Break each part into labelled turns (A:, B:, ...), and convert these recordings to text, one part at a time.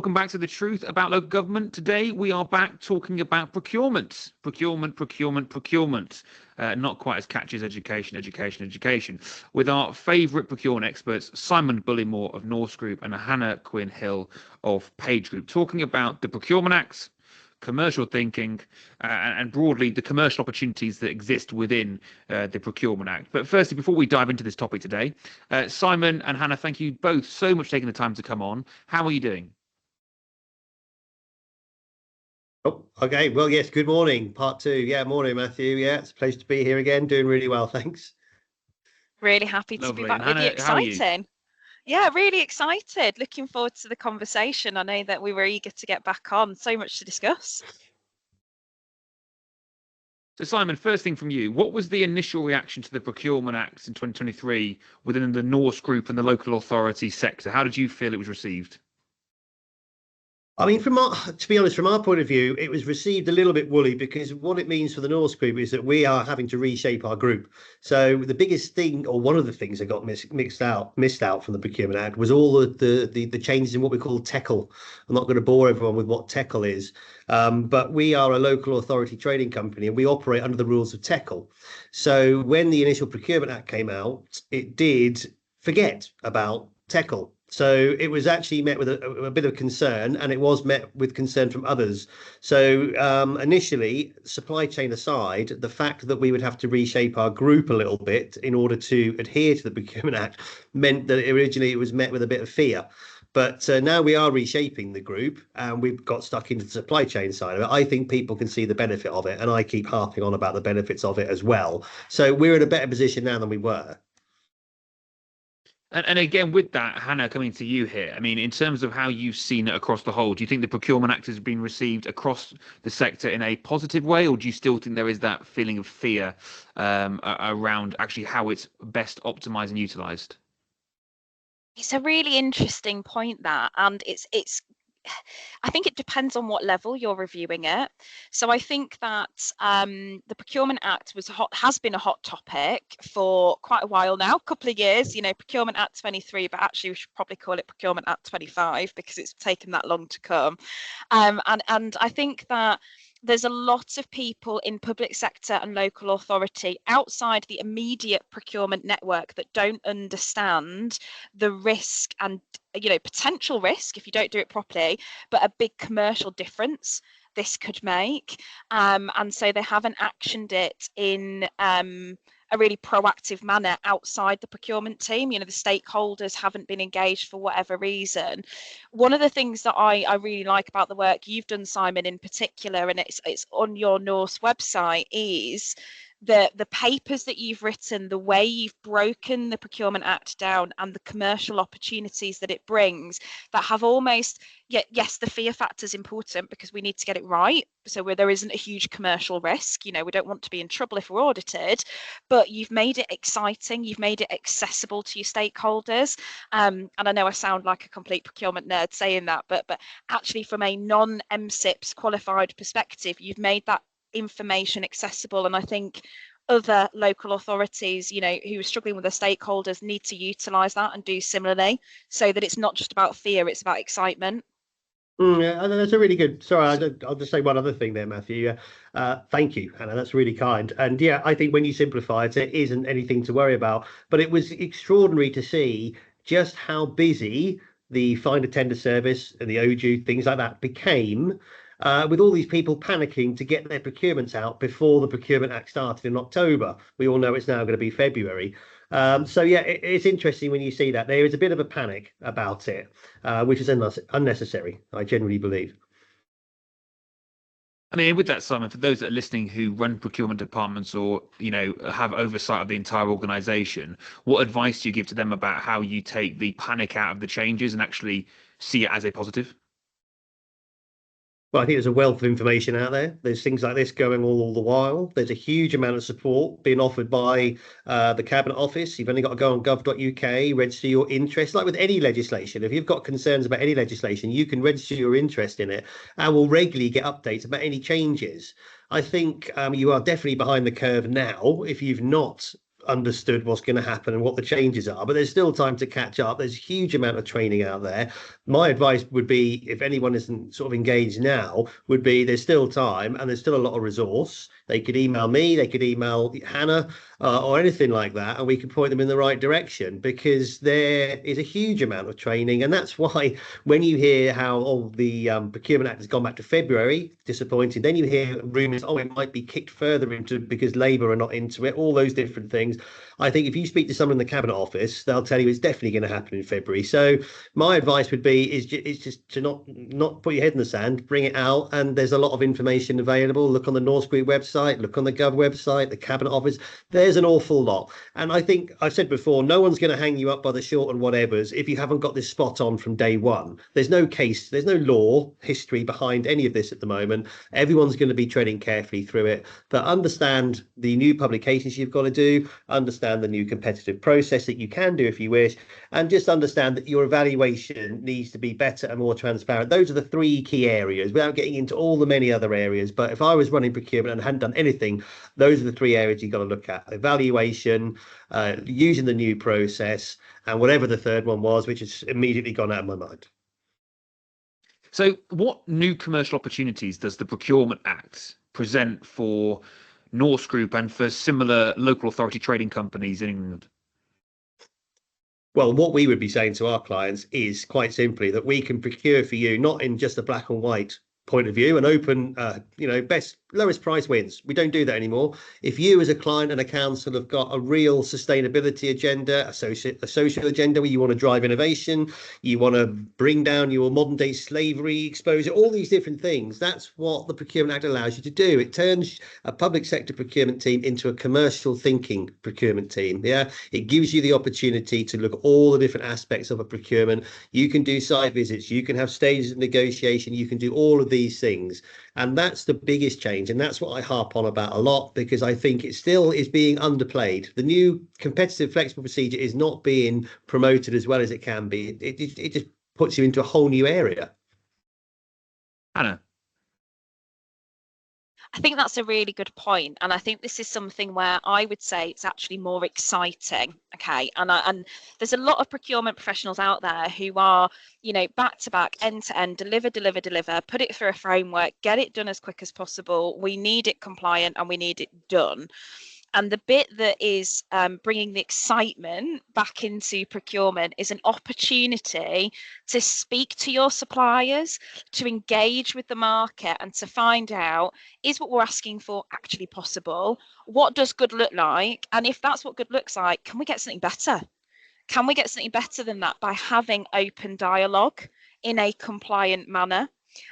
A: welcome back to The Truth About Local Government. Today we are back talking about procurement. Not quite as catchy as education. With our favourite procurement experts, Simon Bullimore of Norse Group and Hannah Quinn Hill of Page Group, talking about the Procurement Act, commercial thinking, and broadly the commercial opportunities that exist within the Procurement Act. But firstly, before we dive into this topic today, Simon and Hannah, thank you both so much for taking the time to come on. How are you doing?
B: Oh, okay. Well, yes. Good morning. Part two. Yeah, morning, Matthew. Yeah, it's a pleasure to be here again. Doing really well, thanks.
C: Really happy to be
A: Lovely.
C: back
A: And
C: with you.
A: Hannah, how are you?
C: Exciting. Yeah, really excited. Looking forward to the conversation. I know that we were eager to get back on. So much to discuss.
A: So Simon, first thing from you, what was the initial reaction to the Procurement Act in 2023 within the Norse Group and the local authority sector? How did you feel it was received?
B: I mean, to be honest, from our point of view, it was received a little bit woolly because what it means for the Norse Group is that we are having to reshape our group. So the biggest thing, or one of the things that got missed out from the Procurement Act was all the changes in what we call TECL. I'm not going to bore everyone with what TECL is, but we are a local authority trading company and we operate under the rules of TECL. So when the initial Procurement Act came out, it did forget about TECL. So it was actually met with a bit of concern, and it was met with concern from others. So initially, supply chain aside, the fact that we would have to reshape our group a little bit in order to adhere to the Procurement Act meant that originally it was met with a bit of fear. But now we are reshaping the group and we've got stuck into the supply chain side of it. I think people can see the benefit of it, and I keep harping on about the benefits of it as well. So we're in a better position now than we were.
A: And again, with that, Hannah, coming to you here, I mean, in terms of how you've seen it across the whole, do you think the Procurement Act has been received across the sector in a positive way, or do you still think there is that feeling of fear around actually how it's best optimised and utilised?
C: It's a really interesting point, that, and I think it depends on what level you're reviewing it. So I think that the Procurement Act has been a hot topic for quite a while now, a couple of years, Procurement Act 23, but actually we should probably call it Procurement Act 25 because it's taken that long to come. And I think that there's a lot of people in public sector and local authority outside the immediate procurement network that don't understand the risk and potential risk if you don't do it properly, but a big commercial difference this could make, and so they haven't actioned it in a really proactive manner outside the procurement team. The stakeholders haven't been engaged for whatever reason. One of the things that I really like about the work you've done, Simon, in particular, and it's on your Norse website, is the papers that you've written, the way you've broken the Procurement Act down and the commercial opportunities that it brings, that have almost, yes, the fear factor is important because we need to get it right. So where there isn't a huge commercial risk, we don't want to be in trouble if we're audited, but you've made it exciting, you've made it accessible to your stakeholders. And I know I sound like a complete procurement nerd saying that, but actually from a non-MSIPS qualified perspective, you've made that information accessible, and I think other local authorities who are struggling with their stakeholders need to utilize that and do similarly, so that it's not just about fear, it's about excitement.
B: Yeah, that's a really good. Sorry, I'll just say one other thing there, Matthew. Thank you, Hannah. That's really kind. And yeah, I think when you simplify it, it isn't anything to worry about. But it was extraordinary to see just how busy the find a tender service and the OJU, things like that, became. With all these people panicking to get their procurements out before the Procurement Act started in October. We all know it's now going to be February. So yeah, it's interesting when you see that there is a bit of a panic about it, which is unnecessary, I generally believe.
A: I mean, with that, Simon, for those that are listening who run procurement departments or, have oversight of the entire organisation, what advice do you give to them about how you take the panic out of the changes and actually see it as a positive?
B: Well, I think there's a wealth of information out there. There's things like this going all the while. There's a huge amount of support being offered by the Cabinet Office. You've only got to go on gov.uk, register your interest. Like with any legislation, if you've got concerns about any legislation, you can register your interest in it and will regularly get updates about any changes. I think you are definitely behind the curve now if you've not understood what's going to happen and what the changes are, but there's still time to catch up. There's a huge amount of training out there. My advice would be, if anyone isn't sort of engaged now, would be there's still time and there's still a lot of resource. They could email me, they could email Hannah, or anything like that, and we could point them in the right direction, because there is a huge amount of training. And that's why when you hear how the Procurement Act has gone back to February, disappointed, then you hear rumours, it might be kicked further into because Labour are not into it, all those different things. I think if you speak to someone in the Cabinet Office, they'll tell you it's definitely going to happen in February. So my advice would be is just to not put your head in the sand, bring it out, and there's a lot of information available. Look on the North Group website, look on the Gov website, the Cabinet Office. There's an awful lot. And I think I've said before, no one's going to hang you up by the short and whatevers if you haven't got this spot on from day one. There's no case, there's no law history behind any of this at the moment. Everyone's going to be treading carefully through it, but understand the new publications you've got to do, understand the new competitive process that you can do if you wish, and just understand that your evaluation needs to be better and more transparent. Those are the three key areas, without getting into all the many other areas. But if I was running procurement and hadn't done anything, those are the three areas you've got to look at: evaluation, using the new process, and whatever the third one was, which has immediately gone out of my mind.
A: So what new commercial opportunities does the Procurement Act present for Norse Group and for similar local authority trading companies in England?
B: Well, what we would be saying to our clients is quite simply that we can procure for you, not in just a black and white point of view, an open, best lowest price wins. We don't do that anymore. If you as a client and a council have got a real sustainability agenda, a social agenda where you want to drive innovation, you want to bring down your modern day slavery exposure, all these different things, that's what the Procurement Act allows you to do. It turns a public sector procurement team into a commercial thinking procurement team. Yeah, it gives you the opportunity to look at all the different aspects of a procurement. You can do site visits, you can have stages of negotiation, you can do all of these things. And that's the biggest change. And that's what I harp on about a lot, because I think it still is being underplayed. The new competitive flexible procedure is not being promoted as well as it can be. It just puts you into a whole new area.
A: Anna?
C: I think that's a really good point, and I think this is something where I would say it's actually more exciting. Okay, and there's a lot of procurement professionals out there who are, back to back, end to end, deliver, put it through a framework, get it done as quick as possible. We need it compliant and we need it done. And the bit that is bringing the excitement back into procurement is an opportunity to speak to your suppliers, to engage with the market, and to find out, is what we're asking for actually possible? What does good look like? And if that's what good looks like, can we get something better? Can we get something better than that by having open dialogue in a compliant manner?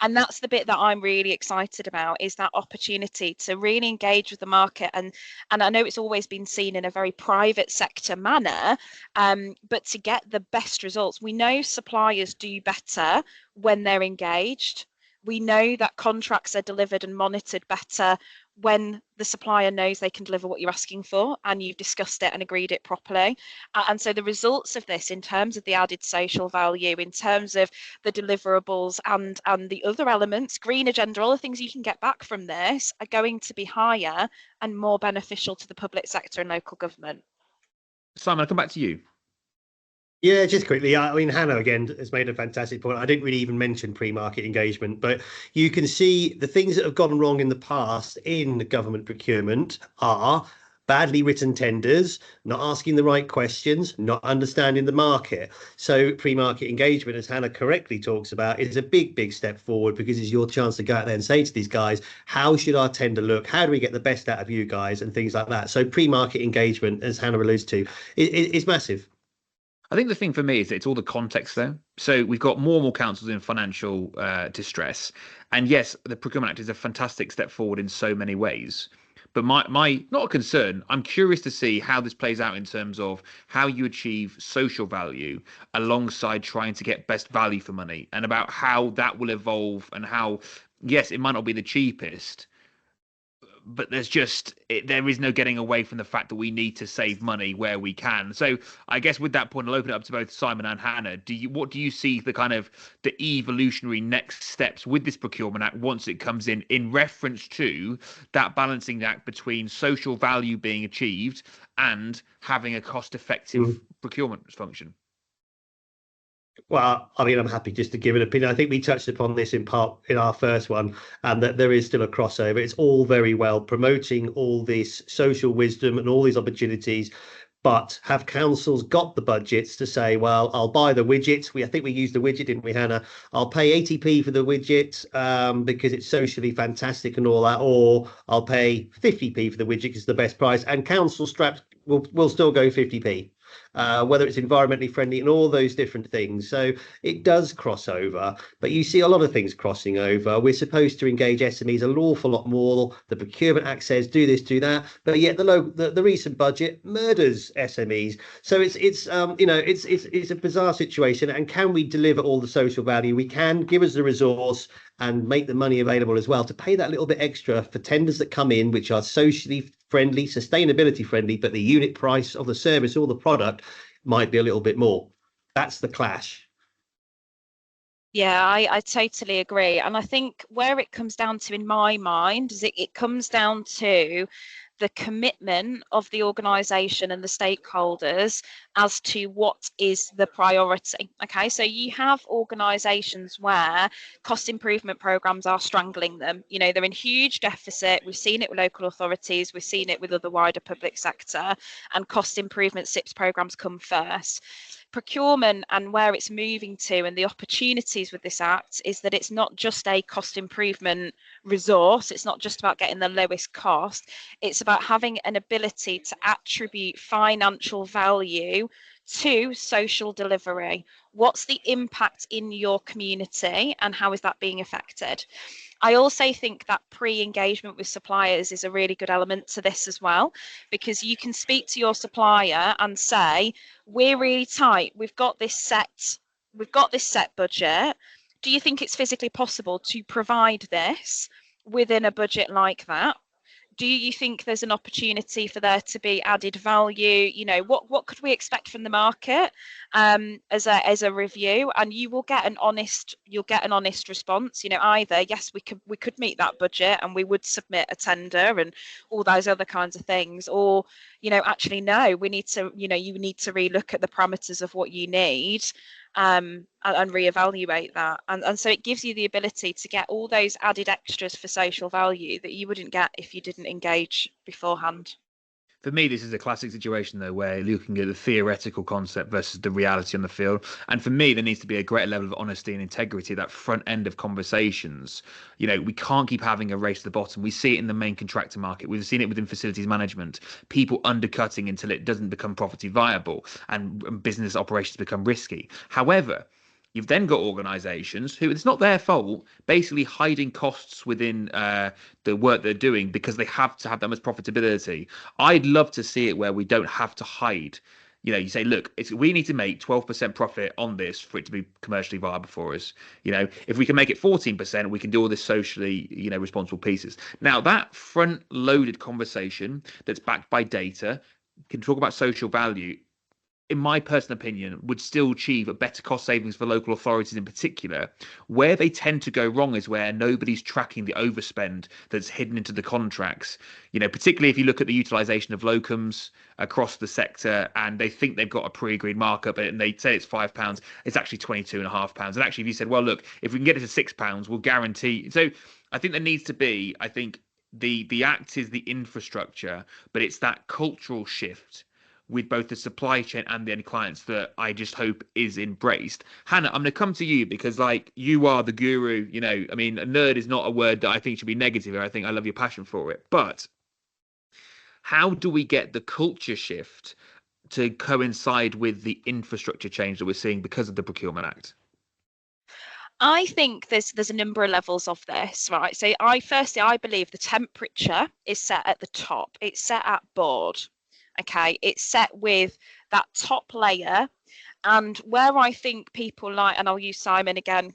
C: And that's the bit that I'm really excited about, is that opportunity to really engage with the market. And I know it's always been seen in a very private sector manner, but to get the best results, we know suppliers do better when they're engaged. We know that contracts are delivered and monitored better when the supplier knows they can deliver what you're asking for and you've discussed it and agreed it properly. And so the results of this, in terms of the added social value, in terms of the deliverables and the other elements, green agenda, all the things you can get back from this, are going to be higher and more beneficial to the public sector and local government.
A: Simon, I'll come back to you.
B: Yeah, just quickly. I mean, Hannah, again, has made a fantastic point. I didn't really even mention pre-market engagement, but you can see the things that have gone wrong in the past in government procurement are badly written tenders, not asking the right questions, not understanding the market. So pre-market engagement, as Hannah correctly talks about, is a big step forward, because it's your chance to go out there and say to these guys, how should our tender look? How do we get the best out of you guys? And things like that. So pre-market engagement, as Hannah alludes to, is massive.
A: I think the thing for me is that it's all the context there. So we've got more and more councils in financial distress. And yes, the Procurement Act is a fantastic step forward in so many ways. But my not a concern, I'm curious to see how this plays out in terms of how you achieve social value alongside trying to get best value for money, and about how that will evolve, and how, yes, it might not be the cheapest, but there is no getting away from the fact that we need to save money where we can. So I guess with that point, I'll open it up to both Simon and Hannah. What do you see the kind of the evolutionary next steps with this procurement act once it comes in reference to that balancing act between social value being achieved and having a cost-effective procurement function?
B: Well, I mean, I'm happy just to give an opinion. I think we touched upon this in part in our first one, and that there is still a crossover. It's all very well promoting all this social wisdom and all these opportunities, but have councils got the budgets to say, well, I'll buy the widget. I think we used the widget, didn't we, Hannah? I'll pay 80p for the widget because it's socially fantastic and all that, or I'll pay 50p for the widget because it's the best price. And council straps will still go 50p. Whether it's environmentally friendly and all those different things. So it does cross over, but you see a lot of things crossing over. We're supposed to engage SMEs an awful lot more. The Procurement Act says do this, do that, but yet the recent budget murders SMEs. So it's a bizarre situation. And can we deliver all the social value we can? Give us the resource and make the money available as well to pay that little bit extra for tenders that come in, which are socially friendly, sustainability friendly, but the unit price of the service or the product might be a little bit more. That's the clash.
C: Yeah, I totally agree. And I think where it comes down to, in my mind, is it comes down to the commitment of the organisation and the stakeholders as to what is the priority. Okay, so you have organisations where cost improvement programmes are strangling them. You know, they're in huge deficit. We've seen it with local authorities. We've seen it with other wider public sector, and cost improvement SIPS programmes come first. Procurement and where it's moving to and the opportunities with this act is that it's not just a cost improvement resource. It's not just about getting the lowest cost. It's about having an ability to attribute financial value to social delivery. What's the impact in your community and how is that being affected? I also think that pre-engagement with suppliers is a really good element to this as well, because you can speak to your supplier and say, we're really tight, we've got this set budget. Do you think it's physically possible to provide this within a budget like that? Do you think there's an opportunity for there to be added value? You know, what could we expect from the market as a review? And you will get an honest response. You know, either yes, we could meet that budget and we would submit a tender and all those other kinds of things, or you know, actually no, we need to, you know, you need to relook at the parameters of what you need. And reevaluate that, and so it gives you the ability to get all those added extras for social value that you wouldn't get if you didn't engage beforehand.
A: For me, this is a classic situation, though, where you're looking at the theoretical concept versus the reality on the field. And for me, there needs to be a greater level of honesty and integrity at that front end of conversations. You know, we can't keep having a race to the bottom. We see it in the main contractor market. We've seen it within facilities management, people undercutting until it doesn't become profitably viable and business operations become risky. However, you've then got organisations who, it's not their fault, basically hiding costs within the work they're doing because they have to have that much profitability. I'd love to see it where we don't have to hide. You know, you say, look, we need to make 12% profit on this for it to be commercially viable for us. You know, if we can make it 14%, we can do all this socially, you know, responsible pieces. Now, that front-loaded conversation that's backed by data can talk about social value, in my personal opinion, would still achieve a better cost savings for local authorities in particular. Where they tend to go wrong is where nobody's tracking the overspend that's hidden into the contracts. You know, particularly if you look at the utilisation of locums across the sector and they think they've got a pre-agreed markup and they say it's £5, it's actually £22.5. And actually, if you said, well, look, if we can get it to £6, we'll guarantee. So I think there needs to be, I think the act is the infrastructure, but it's that cultural shift with both the supply chain and the end clients that I just hope is embraced. Hannah, I'm going to come to you because, like, you are the guru. You know, I mean, a nerd is not a word that I think should be negative. I think I love your passion for it. But how do we get the culture shift to coincide with the infrastructure change that we're seeing because of the Procurement Act?
C: I think there's a number of levels of this, right? So I believe the temperature is set at the top. It's set at board. Okay, it's set with that top layer And where I think people like, and I'll use Simon again,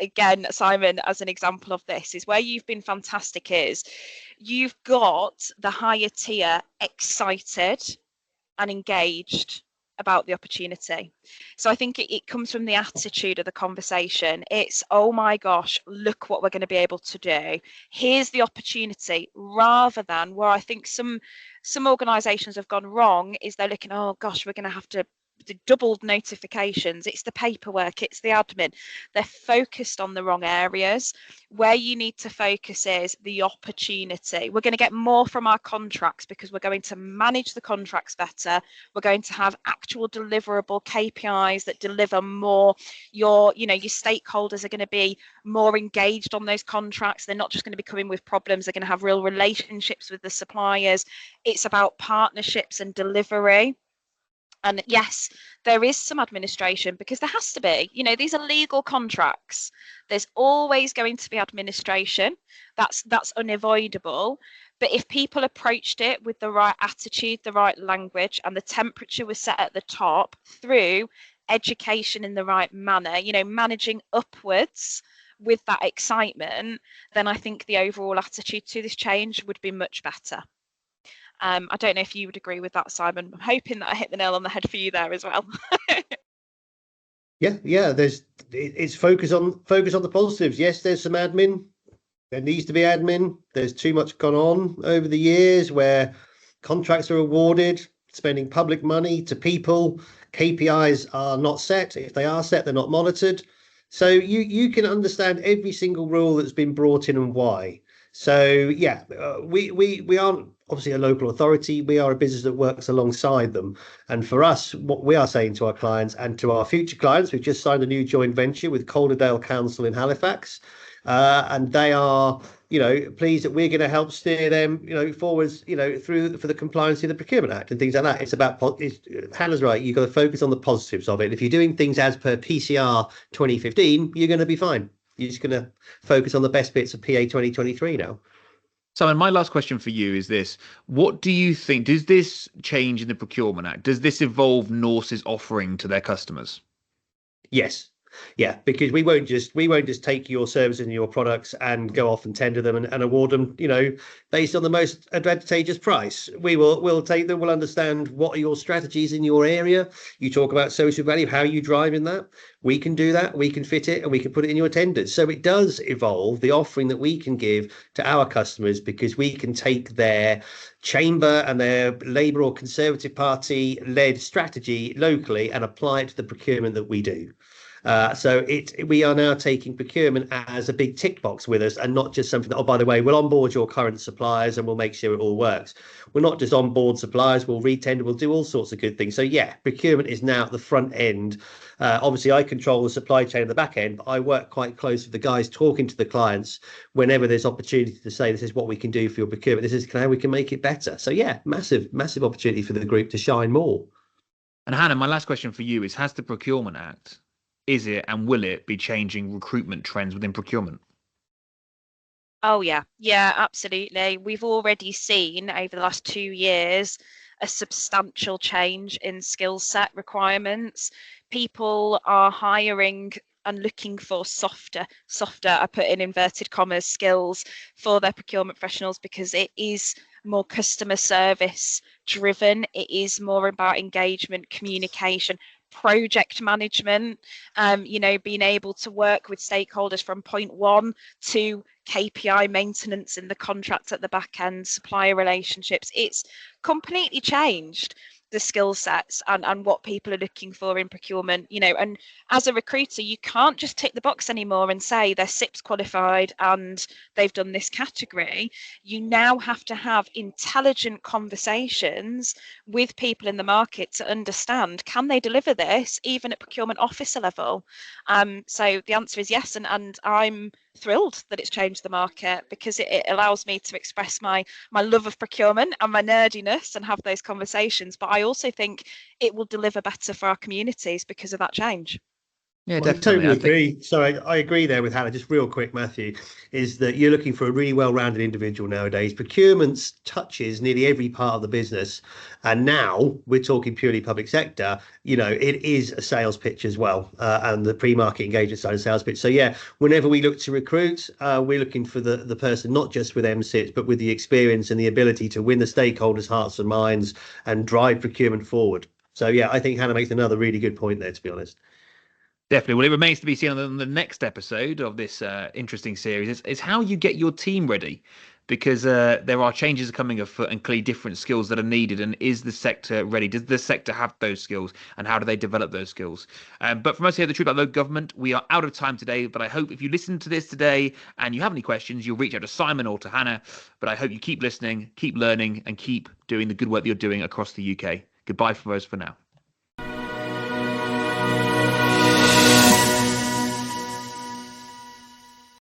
C: again, Simon as an example of this, is where you've been fantastic is you've got the higher tier excited and engaged about the opportunity. So I think it comes from the attitude of the conversation. It's, oh my gosh, look what we're going to be able to do. Here's the opportunity, rather than where I think some organisations have gone wrong is they're looking, oh gosh, we're going to have to the doubled notifications, it's the paperwork, it's the admin. They're focused on the wrong areas. Where you need to focus is the opportunity. We're going to get more from our contracts because we're going to manage the contracts better. We're going to have actual deliverable KPIs that deliver more. Your stakeholders are going to be more engaged on those contracts. They're not just going to be coming with problems. They're going to have real relationships with the suppliers. It's about partnerships and delivery. And yes, there is some administration because there has to be. These are legal contracts. There's always going to be administration. That's unavoidable. But if people approached it with the right attitude, the right language, and the temperature was set at the top through education in the right manner, managing upwards with that excitement, then I think the overall attitude to this change would be much better. I don't know if you would agree with that, Simon. I'm hoping that I hit the nail on the head for you there as well.
B: Yeah. It's focus on the positives. Yes, there's some admin. There needs to be admin. There's too much gone on over the years where contracts are awarded, spending public money to people. KPIs are not set. If they are set, they're not monitored. So you can understand every single rule that's been brought in and why. So yeah, we aren't obviously a local authority. We are a business that works alongside them. And for us, what we are saying to our clients and to our future clients, we've just signed a new joint venture with Calderdale Council in Halifax. And they are, pleased that we're going to help steer them, forwards, through for the compliance of the Procurement Act and things like that. It's about, Hannah's right, you've got to focus on the positives of it. If you're doing things as per PCR 2015, you're going to be fine. You're just going to focus on the best bits of PA 2023 now.
A: Simon, my last question for you is this. What do you think, does this change in the Procurement Act, does this evolve Norse's offering to their customers?
B: Yes. Yeah, because we won't just take your services and your products and go off and tender them and award them, based on the most advantageous price. We'll take them, we'll understand what are your strategies in your area. You talk about social value, how you drive in that. We can do that, we can fit it, and we can put it in your tenders. So it does evolve the offering that we can give to our customers, because we can take their chamber and their Labour or Conservative Party led strategy locally and apply it to the procurement that we do. So we are now taking procurement as a big tick box with us, and not just something that, oh, by the way, we'll onboard your current suppliers and we'll make sure it all works. We're not just onboard suppliers, we'll retender, we'll do all sorts of good things. So yeah, procurement is now at the front end. Obviously, I control the supply chain at the back end, but I work quite close with the guys talking to the clients whenever there's opportunity to say, this is what we can do for your procurement, this is how we can make it better. So yeah, massive opportunity for the group to shine more.
A: And Hannah, my last question for you is, has the Procurement Act, is it and will it be changing recruitment trends within procurement?
C: Oh, yeah, absolutely. We've already seen over the last 2 years a substantial change in skill set requirements. People are hiring and looking for softer, I put in inverted commas, skills for their procurement professionals, because it is more customer service driven. It is more about engagement, communication, project management, being able to work with stakeholders from point one to KPI maintenance in the contract at the back end, supplier relationships. It's completely changed the skill sets and what people are looking for in procurement, and as a recruiter, you can't just tick the box anymore and say they're SIPS qualified and they've done this category. You now have to have intelligent conversations with people in the market to understand, can they deliver this even at procurement officer level? So the answer is yes, and I'm thrilled that it's changed the market, because it allows me to express my love of procurement and my nerdiness and have those conversations. But I also think it will deliver better for our communities because of that change.
A: Yeah,
B: I
A: definitely.
B: totally agree. So I agree there with Hannah. Just real quick, Matthew, is that you're looking for a really well-rounded individual nowadays. Procurement touches nearly every part of the business, and now we're talking purely public sector. It is a sales pitch as well, and the pre-market engagement side of sales pitch. So yeah, whenever we look to recruit, we're looking for the person not just with MSIPs, but with the experience and the ability to win the stakeholders' hearts and minds and drive procurement forward. So yeah, I think Hannah makes another really good point there, to be honest.
A: Definitely. Well, it remains to be seen on the next episode of this interesting series is how you get your team ready, because there are changes coming afoot and clearly different skills that are needed. And is the sector ready? Does the sector have those skills, and how do they develop those skills? But from us here at the Truth About Local Government, we are out of time today. But I hope if you listen to this today and you have any questions, you'll reach out to Simon or to Hannah. But I hope you keep listening, keep learning, and keep doing the good work that you're doing across the UK. Goodbye from us for now.